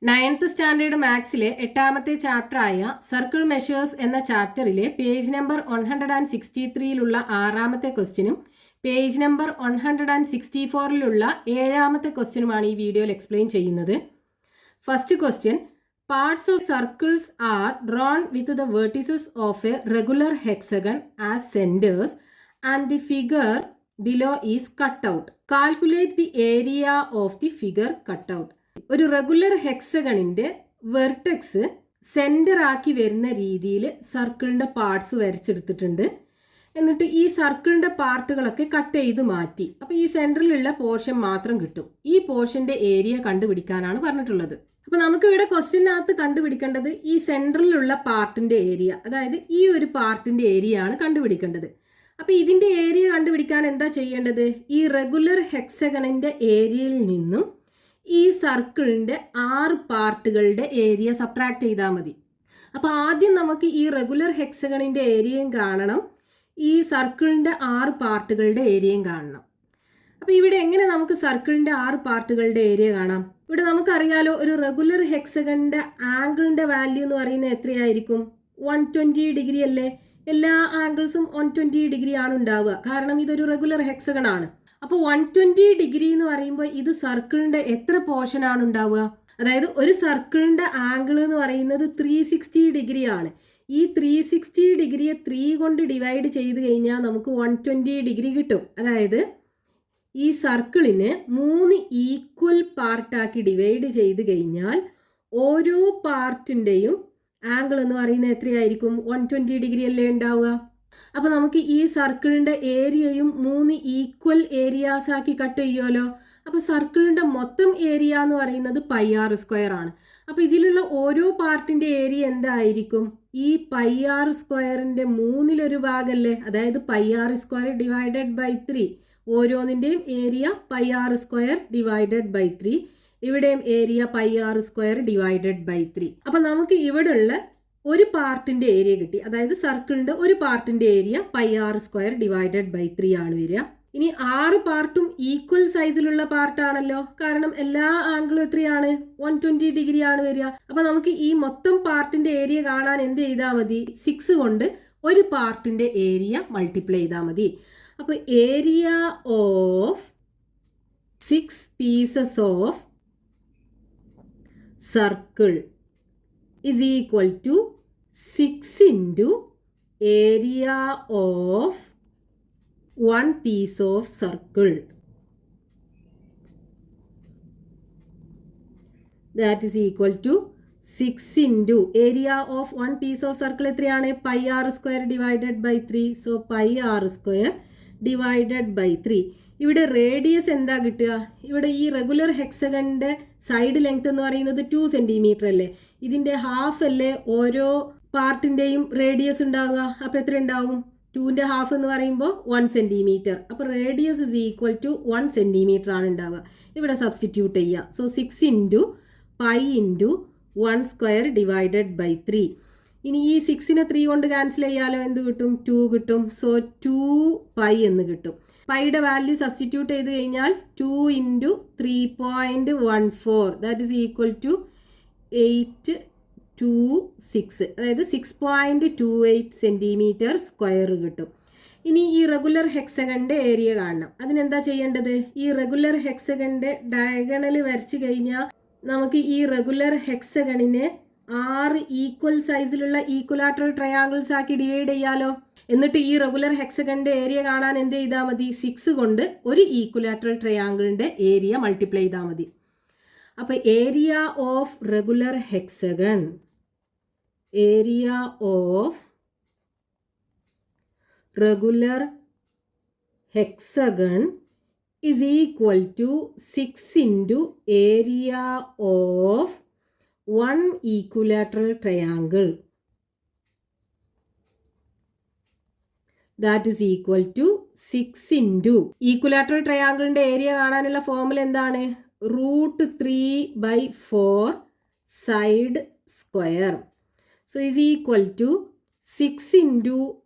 9th standard മാത്സിലെ 8ാമത്തെ ചാപ്റ്ററായ circle measures എന്ന ചാപ്റ്ററിലെ page number 163ലുള്ള 6ാമത്തെ ക്വസ്റ്റ്യനും page number 164ലുള്ള 7ാമത്തെ ക്വസ്റ്റ്യനുമാണ് ഈ വീഡിയോയിൽ എക്സ്പ്ലെയിൻ ചെയ്യുന്നത്. First question, parts of circles are drawn with the vertices of A regular hexagon as centres and the figure below is cut out. Calculate the area of the figure cut out. ഒരു regular ഹെക്സഗണിന്റെ vertex centre ആക്കി വരുന്ന രീതിയിൽ സർക്കിളിന്റെ parts വരച്ചെടുത്തിട്ടുണ്ട്. എന്നിട്ട് ഈ സർക്കിളിന്റെ പാർട്ടുകളൊക്കെ cut ചെയ്ത് മാറ്റി. അപ്പോൾ ഈ സെന്ററിലുള്ള പോർഷൻ മാത്രം കിട്ടും. ഈ പോർഷന്റെ ഏരിയ കണ്ടുപിടിക്കാനാണ് പറഞ്ഞിട്ടുള്ളത്. അപ്പോൾ നമുക്ക് ഇവിടെ ക്വസ്റ്റ്യനകത്ത് കണ്ടുപിടിക്കേണ്ടത് ഈ സെന്ററിലുള്ള പാർട്ടിന്റെ ഏരിയ, അതായത് ഈ ഒരു പാർട്ടിന്റെ ഏരിയ ആണ് കണ്ടുപിടിക്കേണ്ടത്. അപ്പോൾ ഇതിന്റെ ഏരിയ കണ്ടുപിടിക്കാൻ എന്താ ചെയ്യേണ്ടത്? ഈ റെഗുലർ ഹെക്സഗണിന്റെ ഏരിയയിൽ നിന്നും ഈ സർക്കിളിന്റെ 6 പാർട്ടുകളുടെ ഏരിയ സബ്ട്രാക്ട് ചെയ്താൽ മതി. അപ്പോൾ ആദ്യം നമുക്ക് ഈ റെഗുലർ ഹെക്സഗണിന്റെ ഏരിയയും കാണണം, ഈ സർക്കിളിന്റെ 6 പാർട്ടുകളുടെ ഏരിയയും കാണണം. അപ്പോൾ ഇവിടെ എങ്ങനെ നമുക്ക് സർക്കിളിന്റെ 6 പാർട്ടുകളുടെ ഏരിയ കാണാം? ഇവിടെ നമുക്കറിയാലോ, ഒരു റെഗുലർ ഹെക്സഗണിന്റെ ആംഗിളിന്റെ വാല്യൂ എന്ന് പറയുന്നത് എത്രയായിരിക്കും? 120 ഡിഗ്രി അല്ലേ? എല്ലാ ആംഗിൾസും 120 ഡിഗ്രി ആണ് ഉണ്ടാവുക, കാരണം ഇതൊരു റെഗുലർ ഹെക്സഗൺ ആണ്. അപ്പോൾ 120 ഡിഗ്രി എന്ന് പറയുമ്പോൾ ഇത് സർക്കിളിന്റെ എത്ര പോർഷൻ ആണ് ഉണ്ടാവുക? അതായത് ഒരു സർക്കിളിന്റെ ആംഗിൾ എന്ന് പറയുന്നത് 360 ഡിഗ്രി ആണ്. ഈ 360 ഡിഗ്രിയെ 3 കൊണ്ട് ഡിവൈഡ് ചെയ്ത് കഴിഞ്ഞാൽ നമുക്ക് 120 ഡിഗ്രി കിട്ടും. അതായത് ഈ സർക്കിളിനെ 3 ഈക്വൽ പാർട്ടാക്കി ഡിവൈഡ് ചെയ്ത് കഴിഞ്ഞാൽ ഓരോ പാർട്ടിൻ്റെയും ആംഗിൾ എന്ന് പറയുന്നത് എത്രയായിരിക്കും? 120 ഡിഗ്രി അല്ലേ ഉണ്ടാവുക. അപ്പോൾ നമുക്ക് ഈ സർക്കിളിന്റെ ഏരിയയും 3 ഈക്വൽ ഏരിയാസ് ആക്കി കട്ട് ചെയ്യുമല്ലോ. അപ്പോൾ സർക്കിളിന്റെ മൊത്തം ഏരിയ എന്ന് പറയുന്നത് πr² ആണ്. അപ്പോൾ ഇതിലുള്ള ഓരോ പാർട്ടിന്റെ ഏരിയ എന്തായിരിക്കും? ഈ πr²ന്റെ 3/1 ഭാഗമല്ലേ, അതായത് πr² ഡിവൈഡഡ് ബൈ 3. ഓരോന്നിൻ്റെയും ഏരിയ πr² ഡിവൈഡഡ് ബൈ 3. ഇവിടെയും ഏരിയ πr² ഡിവൈഡഡ് ബൈ 3. അപ്പോൾ നമുക്ക് ഇവിടെ ഉള്ള ഒരു പാർട്ടിന്റെ ഏരിയ കിട്ടി, അതായത് സർക്കിളിന്റെ ഒരു പാർട്ടിന്റെ ഏരിയ πr² ഡിവൈഡഡ് ബൈ 3 ആണ് വരിക. ഇനി 6 പാർട്ടും ഈക്വൽ സൈസിലുള്ള പാർട്ടാണല്ലോ, കാരണം എല്ലാ ആംഗിളും എത്രയാണ്? 120 ഡിഗ്രി ആണ് വരിക. അപ്പൊ നമുക്ക് ഈ മൊത്തം പാർട്ടിന്റെ ഏരിയ കാണാൻ എന്ത് ചെയ്താൽ മതി? 6 കൊണ്ട് ഒരു പാർട്ടിന്റെ ഏരിയ മൾട്ടിപ്ലൈ ചെയ്താൽ മതി. അപ്പൊ area of 6 pieces of circle is equal to 6 into area of 1 piece of circle. That is equal to 6 into area of 1 piece of circle എത്രയാണ്? πr² divided by 3. So πr² divided by 3. ഇവിടെ radius എന്താ കിട്ടുക? ഇവിടെ ഈ regular ഹെക്സഗണിന്റെ side length എന്ന് പറയുന്നത് 2 centimetre അല്ലേ? ഇതിന്റെ ഹാഫ് അല്ലേ ഓരോ പാർട്ടിന്റെയും റേഡിയസ് ഉണ്ടാവുക. അപ്പോൾ എത്ര ഉണ്ടാവും? 2ന്റെ ഹാഫ് എന്ന് പറയുമ്പോൾ 1 സെന്റിമീറ്റർ. അപ്പോൾ radius is equal to 1 centimetre ആണ് ഉണ്ടാവുക. ഇവിടെ സബ്സ്റ്റിറ്റ്യൂട്ട് ചെയ്യുക. So 6 into π into 1² divided by 3. ഇനി ഈ 6നെ 3 കൊണ്ട് ക്യാൻസൽ ചെയ്യാലോ, എന്ത് കിട്ടും? 2 കിട്ടും. സോ 2π എന്ന് കിട്ടും. പൈയുടെ വാല്യൂ സബ്സ്റ്റിറ്റ്യൂട്ട് ചെയ്ത് കഴിഞ്ഞാൽ 2 into 3.14 that is equal to 826, അതായത് 6.28 സെന്റിമീറ്റർ സ്ക്വയർ കിട്ടും. ഇനി ഈ റെഗുലർ ഹെക്സഗണിന്റെ ഏരിയ കാണണം. അതിനെന്താ ചെയ്യേണ്ടത്? ഈ റെഗുലർ ഹെക്സഗണിന്റെ ഡയഗണൽ വരച്ചു കഴിഞ്ഞാൽ നമുക്ക് ഈ റെഗുലർ ഹെക്സഗണിനെ 6 ഈക്വൽ സൈസിലുള്ള ഈക്വലാറ്ററൽ ട്രയാങ്കിൾസ് ആക്കി ഡിവൈഡ് ചെയ്യാലോ. എന്നിട്ട് ഈ റെഗുലർ ഹെക്സഗണിന്റെ ഏരിയ കാണാൻ എന്ത് ചെയ്താൽ മതി? 6 കൊണ്ട് ഒരു ഈക്വലാറ്ററൽ ട്രയാങ്കിളിന്റെ ഏരിയ മൾട്ടിപ്ലൈ ചെയ്താൽ മതി. അപ്പൊ area of regular hexagon, area of regular hexagon is equal to 6 into area of 1 equilateral triangle. That is equal to 6 into equilateral triangle area കാണാനുള്ള ഫോർമുല എന്താണ്? √3/4 side square. So is equal to 6 into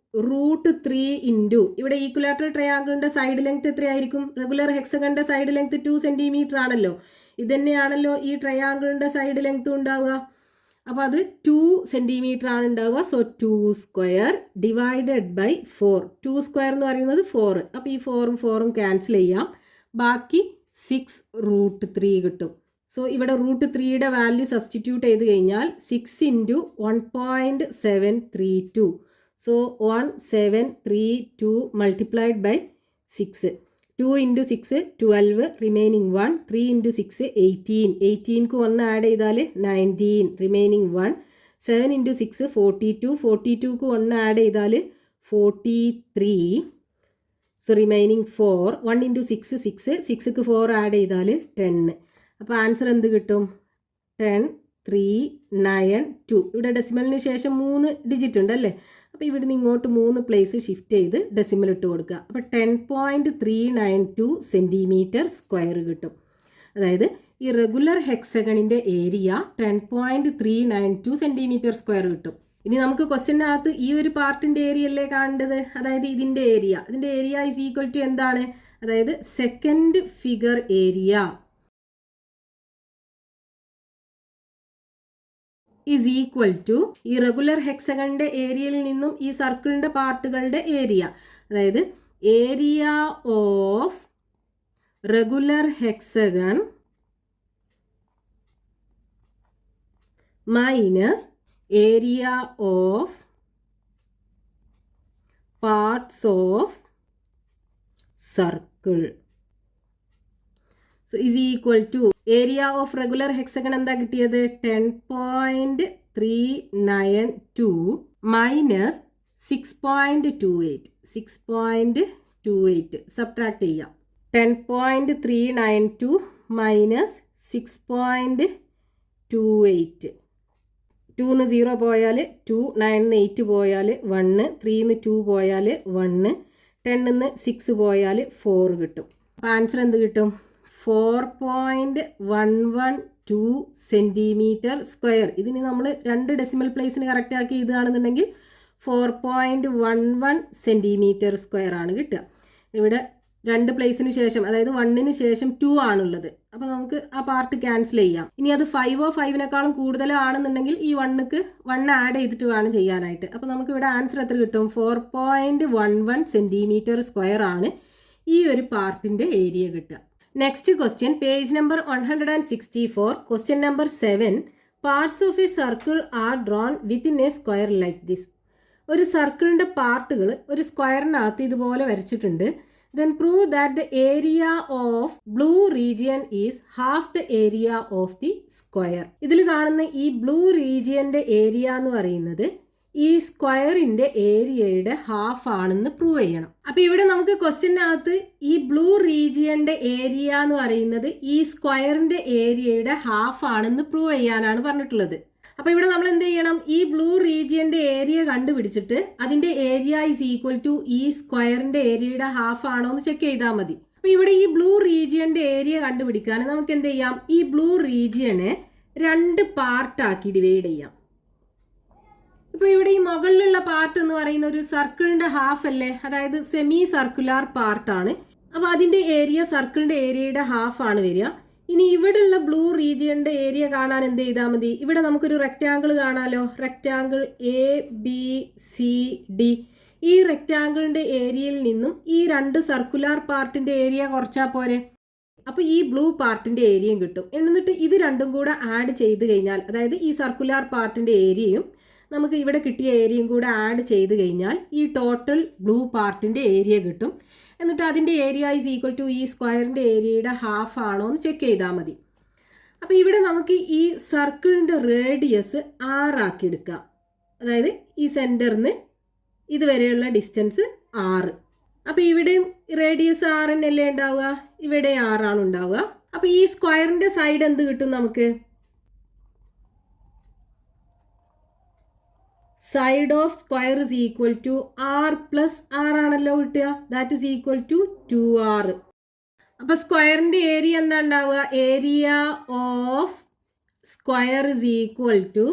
√3 into ഇവിടെ equilateral ട്രയാങ്കിളിന്റെ side length എത്രയായിരിക്കും? Regular ഹെക്സഗണിന്റെ side length 2 centimetre ആണല്ലോ. ഇതന്നെയാണല്ലോ ഈ ട്രയാങ്കിളിൻ്റെ side length ഉണ്ടാവുക. അപ്പോൾ അത് 2 സെൻറ്റിമീറ്റർ ആണ് ഉണ്ടാവുക. So 2 square divided by 4. 2 square എന്ന് പറയുന്നത് 4. അപ്പോൾ ഈ 4ഉം 4ഉം ക്യാൻസൽ ചെയ്യാം. ബാക്കി 6√3 കിട്ടും. സോ ഇവിടെ √3യുടെ വാല്യൂ സബ്സ്റ്റിറ്റ്യൂട്ട് ചെയ്ത് കഴിഞ്ഞാൽ 6 × 1.732. So 1732 multiplied by 6. 2 × 6 12, റിമൈനിങ് 1. 3 × 6 18. 18ക്ക് 1 ആഡ് ചെയ്താൽ 19, റിമൈനിങ് 1. 7 × 6 42. 42ക്ക് 1 ആഡ് ചെയ്താൽ 43. So remaining 4. 1 × 6 6. 6ക്ക് 4 ആഡ് ചെയ്താൽ 10. അപ്പോൾ ആൻസർ എന്ത് കിട്ടും? 10 3 9 2. ഇവിടെ ഡെസിമലിന് ശേഷം 3 ഡിജിറ്റ് ഉണ്ട് അല്ലേ? അപ്പോൾ ഇവിടുന്ന് ഇങ്ങോട്ട് 3 പ്ലേസ് ഷിഫ്റ്റ് ചെയ്ത് ഡെസിമൽ ഇട്ട് കൊടുക്കുക. അപ്പോൾ 10.392 സെൻറ്റിമീറ്റർ സ്ക്വയർ കിട്ടും. അതായത് ഈ റെഗുലർ ഹെക്സഗണിൻ്റെ ഏരിയ 10.392 സെൻറ്റിമീറ്റർ സ്ക്വയർ കിട്ടും. ഇനി നമുക്ക് ക്വസ്റ്റ്യനകത്ത് ഈ ഒരു പാർട്ടിൻ്റെ ഏരിയ അല്ലേ കാണേണ്ടത്, അതായത് ഇതിൻ്റെ ഏരിയ ഈസ് ഈക്വൽ ടു എന്താണ്? അതായത് second figure area is equal to ഈ റെഗുലർ ഹെക്സഗണിൻ്റെ ഏരിയയിൽ നിന്നും ഈ സർക്കിളിൻ്റെ പാർട്ടുകളുടെ ഏരിയ, അതായത് area of regular hexagon minus area of parts of circle. So is equal to area of regular hexagon എന്താ കിട്ടിയത്? 10.392 മൈനസ് 6.28 സബ്ട്രാക്ട് ചെയ്യാം. 10.392 മൈനസ് 6.28. 2 0 പോയാൽ 2, 9 8 പോയാൽ 1, 3 2 പോയാൽ 1, 10 6 പോയാൽ 4 കിട്ടും. അപ്പോൾ ആൻസർ എന്ത് കിട്ടും? 4.112 സെൻറ്റിമീറ്റർ സ്ക്വയർ. ഇതിന് നമ്മൾ 2 ഡെസിമൽ പ്ലേസിന് കറക്റ്റ് ആക്കി എഴുതുകയാണെന്നുണ്ടെങ്കിൽ 4.11 സെൻറ്റിമീറ്റർ സ്ക്വയർ ആണ് കിട്ടുക. ഇവിടെ 2 പ്ലേസിന് ശേഷം, അതായത് 1ന് ശേഷം 2 ആണുള്ളത്. അപ്പോൾ നമുക്ക് ആ പാർട്ട് ക്യാൻസൽ ചെയ്യാം. ഇനി അത് 5 5നേക്കാളും കൂടുതലോ ആണെന്നുണ്ടെങ്കിൽ ഈ 1ക്ക് 1 ആഡ് ചെയ്തിട്ട് വേണം ചെയ്യാനായിട്ട്. അപ്പോൾ നമുക്ക് ഇവിടെ ആൻസർ എത്ര കിട്ടും? 4.11 സെൻറ്റിമീറ്റർ സ്ക്വയർ ആണ് ഈ ഒരു പാർട്ടിൻ്റെ ഏരിയ കിട്ടുക. Next question, page number 164, question number 7. Parts of A circle are drawn within A square like this. ഒരു സർക്കിളിൻ്റെ പാർട്ടുകൾ ഒരു സ്ക്വയറിനകത്ത് ഇതുപോലെ വരച്ചിട്ടുണ്ട്. Then prove that the area of blue region is half the area of the square. ഇതിൽ കാണുന്ന ഈ blue റീജിയൻ്റെ area എന്ന് പറയുന്നത് ഈ സ്ക്വയറിൻ്റെ ഏരിയയുടെ ഹാഫ് ആണെന്ന് പ്രൂവ് ചെയ്യണം. അപ്പോൾ ഇവിടെ നമുക്ക് ക്വസ്റ്റ്യനകത്ത് ഈ ബ്ലൂ റീജിയൻ്റെ ഏരിയ എന്ന് പറയുന്നത് ഈ സ്ക്വയറിൻ്റെ ഏരിയയുടെ ഹാഫ് ആണെന്ന് പ്രൂവ് ചെയ്യാനാണ് പറഞ്ഞിട്ടുള്ളത്. അപ്പോൾ ഇവിടെ നമ്മൾ എന്ത് ചെയ്യണം? ഈ ബ്ലൂ റീജിയൻ്റെ ഏരിയ കണ്ടുപിടിച്ചിട്ട് അതിൻ്റെ ഏരിയ ഈസ് ഈക്വൽ ടു ഈ സ്ക്വയറിൻ്റെ ഏരിയയുടെ ഹാഫ് ആണോ എന്ന് ചെക്ക് ചെയ്താൽ മതി. അപ്പോൾ ഇവിടെ ഈ ബ്ലൂ റീജിയൻ്റെ ഏരിയ കണ്ടുപിടിക്കാൻ നമുക്ക് എന്ത് ചെയ്യാം? ഈ ബ്ലൂ റീജിയനെ 2 പാർട്ടാക്കി ഡിവൈഡ് ചെയ്യാം. ഇപ്പോൾ ഇവിടെ ഈ മുകളിലുള്ള പാർട്ട് എന്ന് പറയുന്ന ഒരു സർക്കിളിൻ്റെ ഹാഫ് അല്ലേ, അതായത് സെമി സർക്കുലാർ പാർട്ടാണ്. അപ്പോൾ അതിൻ്റെ ഏരിയ സർക്കിളിൻ്റെ ഏരിയയുടെ ഹാഫ് ആണ് വരിക. ഇനി ഇവിടെയുള്ള ബ്ലൂ റീജിയൻ്റെ ഏരിയ കാണാൻ എന്ത് ചെയ്താൽ മതി? ഇവിടെ നമുക്കൊരു റെക്റ്റാങ്കിൾ കാണാമല്ലോ, റെക്റ്റാങ്കിൾ ABCD. ഈ റെക്റ്റാങ്കിളിൻ്റെ ഏരിയയിൽ നിന്നും ഈ 2 സർക്കുലാർ പാർട്ടിൻ്റെ ഏരിയ കുറച്ചാൽ പോരെ. അപ്പോൾ ഈ ബ്ലൂ പാർട്ടിൻ്റെ ഏരിയയും കിട്ടും. എന്നിട്ട് ഇത് രണ്ടും കൂടെ ആഡ് ചെയ്ത് കഴിഞ്ഞാൽ, അതായത് ഈ സർക്കുലാർ പാർട്ടിൻ്റെ ഏരിയയും നമുക്ക് ഇവിടെ കിട്ടിയ ഏരിയയും കൂടെ ആഡ് ചെയ്ത് കഴിഞ്ഞാൽ ഈ ടോട്ടൽ ബ്ലൂ പാർട്ടിൻ്റെ ഏരിയ കിട്ടും. എന്നിട്ട് അതിൻ്റെ ഏരിയ ഈസ് ഈക്വൽ ടു ഈ സ്ക്വയറിൻ്റെ ഏരിയയുടെ ഹാഫ് ആണോ എന്ന് ചെക്ക് ചെയ്താൽ മതി. അപ്പോൾ ഇവിടെ നമുക്ക് ഈ സർക്കിളിൻ്റെ റേഡിയസ് 6 ആക്കി എടുക്കാം. അതായത് ഈ സെൻറ്ററിന് ഇതുവരെയുള്ള ഡിസ്റ്റൻസ് 6. അപ്പോൾ ഇവിടെയും റേഡിയസ് 6 തന്നെയല്ലേ ഉണ്ടാവുക, ഇവിടെ 6 ആണ് ഉണ്ടാവുക. അപ്പോൾ ഈ സ്ക്വയറിൻ്റെ സൈഡ് എന്ത് കിട്ടും നമുക്ക്? Side of square is equal to R plus R ആണല്ലോ കിട്ടുക. That is equal to 2R. അപ്പോൾ സ്ക്വയറിൻ്റെ ഏരിയ എന്താ ഉണ്ടാവുക? Area of square is equal to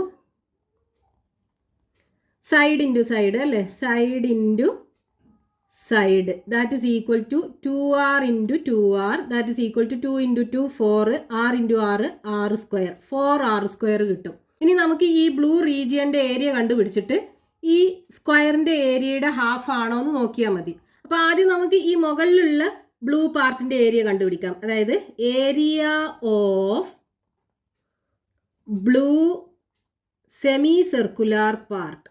side into side അല്ലേ, സൈഡ് ഇൻറ്റു side, that is equal to 2r into 2r, that is equal to 2 into 2 4, r into r, r square, 4r square കിട്ടും. ഇനി നമുക്ക് ഈ ബ്ലൂ റീജിയൻ്റെ ഏരിയ കണ്ടുപിടിച്ചിട്ട് ഈ സ്ക്വയറിൻ്റെ ഏരിയയുടെ ഹാഫ് ആണോ എന്ന് നോക്കിയാൽ മതി. അപ്പോൾ ആദ്യം നമുക്ക് ഈ മുകളിലുള്ള ബ്ലൂ പാർട്ടിൻ്റെ ഏരിയ കണ്ടുപിടിക്കാം. അതായത് area of blue semi circular part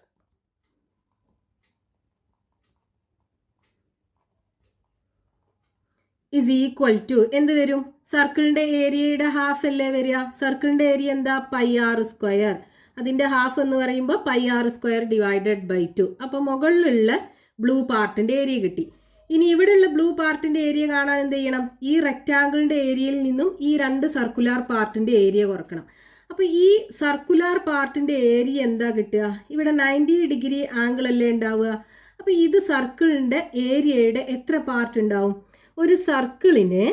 is equal to എന്ത് വരും? സർക്കിളിൻ്റെ ഏരിയയുടെ ഹാഫ് അല്ലേ വരിക? സർക്കിളിൻ്റെ ഏരിയ എന്താ? Pi R square. അതിൻ്റെ ഹാഫ് എന്ന് പറയുമ്പോൾ pi R square divided by 2. അപ്പോൾ മുകളിലുള്ള ബ്ലൂ പാർട്ടിൻ്റെ ഏരിയ കിട്ടി. ഇനി ഇവിടെയുള്ള ബ്ലൂ പാർട്ടിൻ്റെ ഏരിയ കാണാൻ എന്ത് ചെയ്യണം? ഈ റെക്റ്റാങ്കിളിൻ്റെ ഏരിയയിൽ നിന്നും ഈ രണ്ട് സർക്കുലാർ പാർട്ടിൻ്റെ ഏരിയ കുറക്കണം. അപ്പോൾ ഈ സർക്കുലാർ പാർട്ടിൻ്റെ ഏരിയ എന്താ കിട്ടുക? ഇവിടെ 90 ഡിഗ്രി ആംഗിൾ അല്ലേ ഉണ്ടാവുക. അപ്പോൾ ഇത് സർക്കിളിൻ്റെ ഏരിയയുടെ എത്ര പാർട്ട് ഉണ്ടാവും? ഒരു സർക്കിളിനെ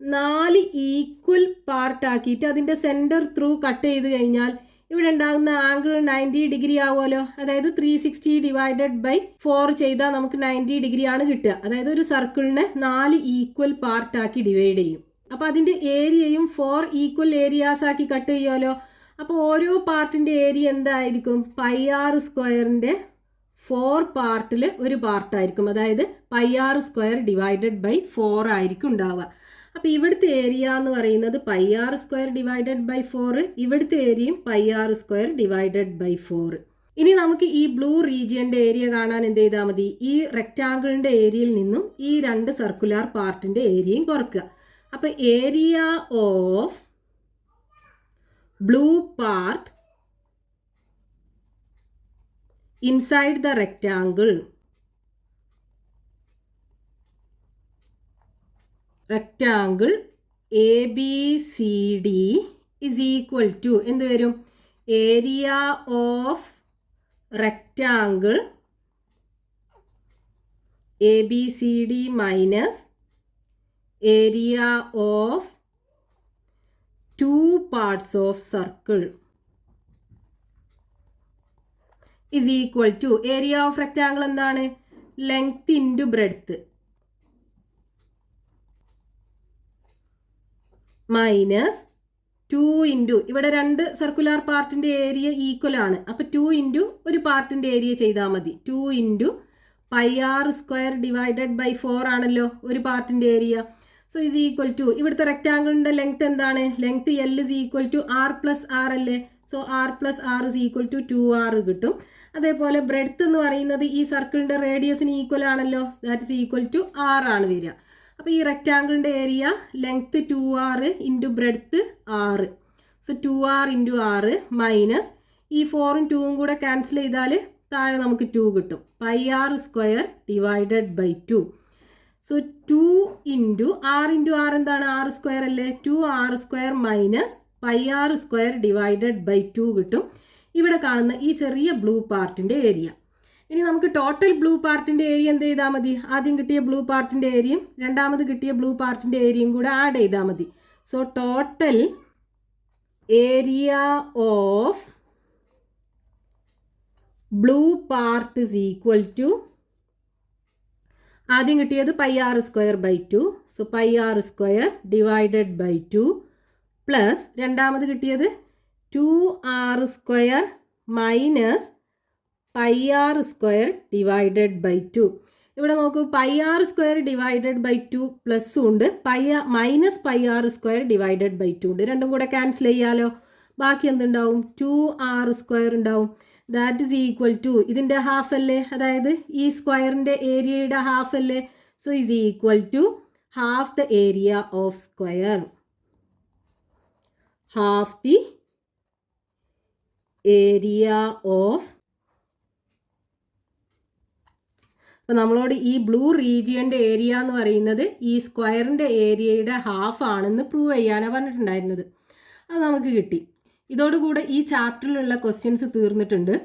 4 ഈക്വൽ പാർട്ടാക്കിയിട്ട് അതിൻ്റെ സെൻറ്റർ ത്രൂ കട്ട് ചെയ്ത് കഴിഞ്ഞാൽ ഇവിടെ ഉണ്ടാകുന്ന ആംഗിൾ 90 ഡിഗ്രി ആവുമല്ലോ. അതായത് 360 ഡിവൈഡഡ് ബൈ 4 ചെയ്താൽ നമുക്ക് 90 ഡിഗ്രി ആണ് കിട്ടുക. അതായത് ഒരു സർക്കിളിനെ 4 ഈക്വൽ പാർട്ടാക്കി ഡിവൈഡ് ചെയ്യും. അപ്പോൾ അതിൻ്റെ ഏരിയയും 4 ഈക്വൽ ഏരിയാസ് ആക്കി കട്ട് ചെയ്യുമല്ലോ. അപ്പോൾ ഓരോ പാർട്ടിൻ്റെ ഏരിയ എന്തായിരിക്കും? പൈ ആർ സ്ക്വയറിൻ്റെ 4 പാർട്ടിൽ ഒരു പാർട്ടായിരിക്കും. അതായത് pi R square divided by 4 ആയിരിക്കും ഉണ്ടാവുക. അപ്പോൾ ഇവിടുത്തെ ഏരിയ എന്ന് പറയുന്നത് pi R square divided by 4, ഇവിടുത്തെ ഏരിയയും pi R square divided by 4. ഇനി നമുക്ക് ഈ ബ്ലൂ റീജിയൻ്റെ ഏരിയ കാണാൻ എന്ത് ചെയ്താൽ മതി? ഈ റെക്റ്റാങ്കിളിൻ്റെ ഏരിയയിൽ നിന്നും ഈ രണ്ട് സർക്കുലാർ പാർട്ടിൻ്റെ ഏരിയയും കുറക്കുക. അപ്പോൾ area of blue part inside the rectangle ABCD is equal to എന്ത് വരും? Area of rectangle ABCD minus area of 2 parts of circle is equal to area of rectangle എന്താണ്? Length into breadth minus 2 into ഇവിടെ രണ്ട് circular പാർട്ടിൻ്റെ area equal ആണ്. അപ്പോൾ 2 into ഒരു പാർട്ടിൻ്റെ area ചെയ്താൽ മതി. 2 into pi R square divided by 4 ആണല്ലോ ഒരു പാർട്ടിൻ്റെ area. So is equal to ഇവിടുത്തെ റെക്റ്റാങ്കിളിൻ്റെ ലെങ്ത് എന്താണ്? Length L is equal to R plus R അല്ലേ. So R plus R is equal to 2r കിട്ടും. അതേപോലെ ബ്രെഡ്ത്ത് എന്ന് പറയുന്നത് ഈ സർക്കിളിൻ്റെ റേഡിയസിന് ഈക്വൽ ആണല്ലോ. That is equal to R ആണ് വരിക. അപ്പോൾ ഈ റെക്റ്റാങ്കിളിൻ്റെ area length 2r into breadth 6. So 2r into 6 minus ഈ 4ഉം 2ഉം കൂടെ ക്യാൻസൽ ചെയ്താൽ താഴെ നമുക്ക് 2 കിട്ടും. Pi R square divided by 2. So 2 into r എന്താണ്? ആർ സ്ക്വയർ അല്ലേ. 2r square minus pi R square divided by 2 കിട്ടും. ഇവിടെ കാണുന്ന ഈ ചെറിയ ബ്ലൂ പാർട്ടിൻ്റെ ഏരിയ. ഇനി നമുക്ക് ടോട്ടൽ ബ്ലൂ പാർട്ടിൻ്റെ ഏരിയ എന്ത് ചെയ്താൽ മതി? ആദ്യം കിട്ടിയ ബ്ലൂ പാർട്ടിൻ്റെ ഏരിയയും രണ്ടാമത് കിട്ടിയ ബ്ലൂ പാർട്ടിൻ്റെ ഏരിയയും കൂടെ ആഡ് ചെയ്താൽ മതി. So total area of blue part is equal to ആദ്യം കിട്ടിയത് pi R square by 2. So pi R square divided by 2 plus രണ്ടാമത് കിട്ടിയത് 2r square minus pi R square divided by 2. ഇവിടെ നോക്കൂ, pi R square divided by 2 പ്ലസ്സും ഉണ്ട്, minus pi R square divided by 2 ഉണ്ട്. രണ്ടും കൂടെ ക്യാൻസൽ ചെയ്യാലോ. ബാക്കി എന്തുണ്ടാവും? 2r സ്ക്വയർ ഉണ്ടാവും. ദാറ്റ് ഇസ് ഈക്വൽ ടു ഇതിൻ്റെ ഹാഫ് അല്ലേ, അതായത് ഈ സ്ക്വയറിൻ്റെ ഏരിയയുടെ ഹാഫ് അല്ലേ. So is equal to half the area of square, half the area of. അപ്പോൾ നമ്മളോട് ഈ ബ്ലൂ റീജിയൻ്റെ ഏരിയ എന്ന് പറയുന്നത് ഈ സ്ക്വയറിൻ്റെ ഏരിയയുടെ ഹാഫ് ആണെന്ന് പ്രൂവ് ചെയ്യാനാണ് പറഞ്ഞിട്ടുണ്ടായിരുന്നത്. അത് നമുക്ക് കിട്ടി. ഇതോടുകൂടെ ഈ ചാപ്റ്ററിലുള്ള ക്വസ്റ്റ്യൻസ് തീർന്നിട്ടുണ്ട്.